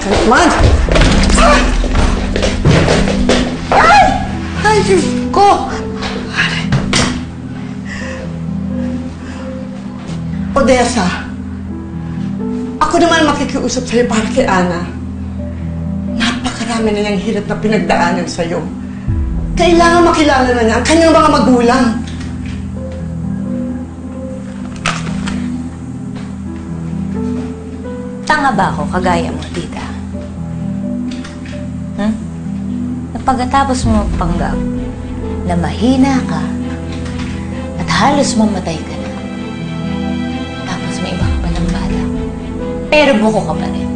ka naman! Ay! Ay, Diyos ko! Odessa, ako naman makikiusap sa'yo para kay Ana. Napakarami na niyang hirap na pinagdaanan sa'yo. Kailangan makilala na niya ang kanyang mga magulang. Tanga ba ako kagaya mo, tita? Na pagkatapos mo magpanggap na mahina ka at halos mamatay ka na, tapos may iba ka pa ng balak, pero buko ka pa rin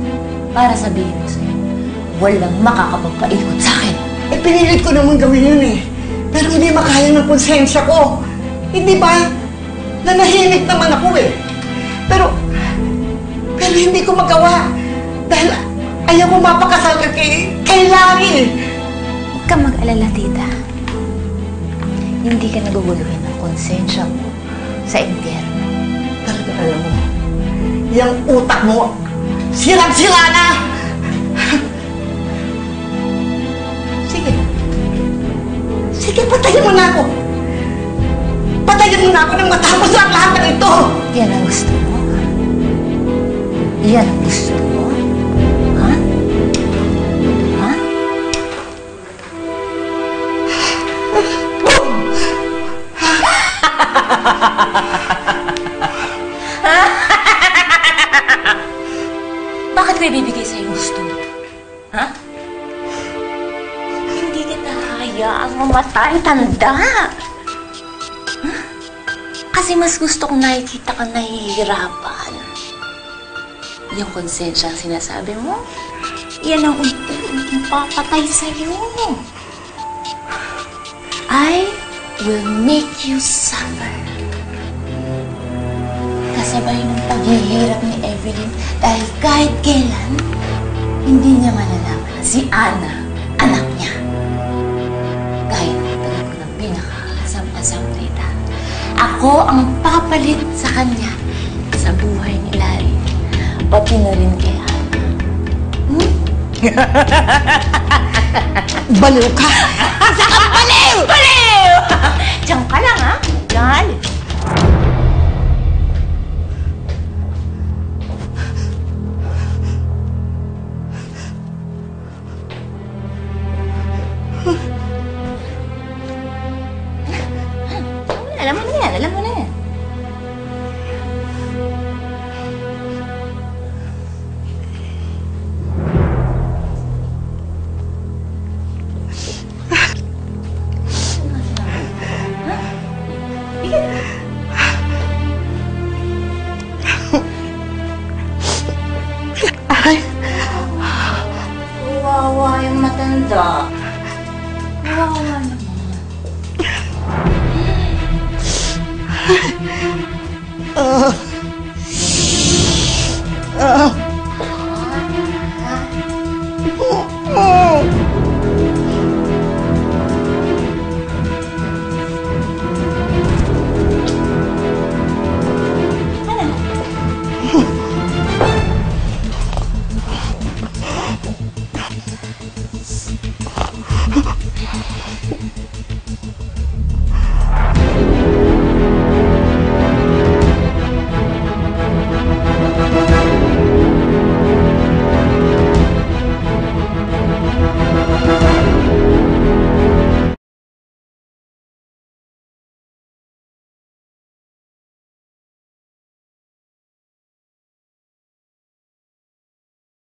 para sabihin mo sa'yo, walang makakapagpaikot sa akin. Eh, pinilit ko naman gawin yun eh. Pero hindi makaya ng konsensya ko. Hindi ba? Nanahimik naman ako eh. Pero hindi ko magawa. Dahil ayaw mo mapakasal ka kay Larry. Huwag kang mag-alala, tita. Hindi ka naguguluhin ng konsensya mo sa impyerno. Talaga alam mo, yung utak mo, sirang-sira na! Sige. Sige, patayin mo na ako. Patayin mo na ako nang matapos ang lahat ng ito. Yan ang gusto mo? Yan ang gusto mo? Ha? Ha? Bakit ko ibibigay sa'yo yung gusto mo? Ha? Hindi kita hayaang mamatay, tanda! Huh? Kasi mas gusto kong nakikita ka nahihirapan. Yung konsensya ang sinasabi mo, yan ang unti-unting papatay sa'yo. I will make you suffer. Kasabay ng paghihirap ni Evelyn dahil kahit kailan, hindi niya malalaman na si Ana, anak niya. Kahit tagal ko ng pinaka-asam-asam dita, ako ang papalit sa kanya sa buhay ni Larry. Pati na rin kay Ana. Baliw ka! Baliw! Baliw! Diyan ka lang, ha? Diyan. Alam mo na yan, alam mo na yan. Ay! Wawa yung matanda.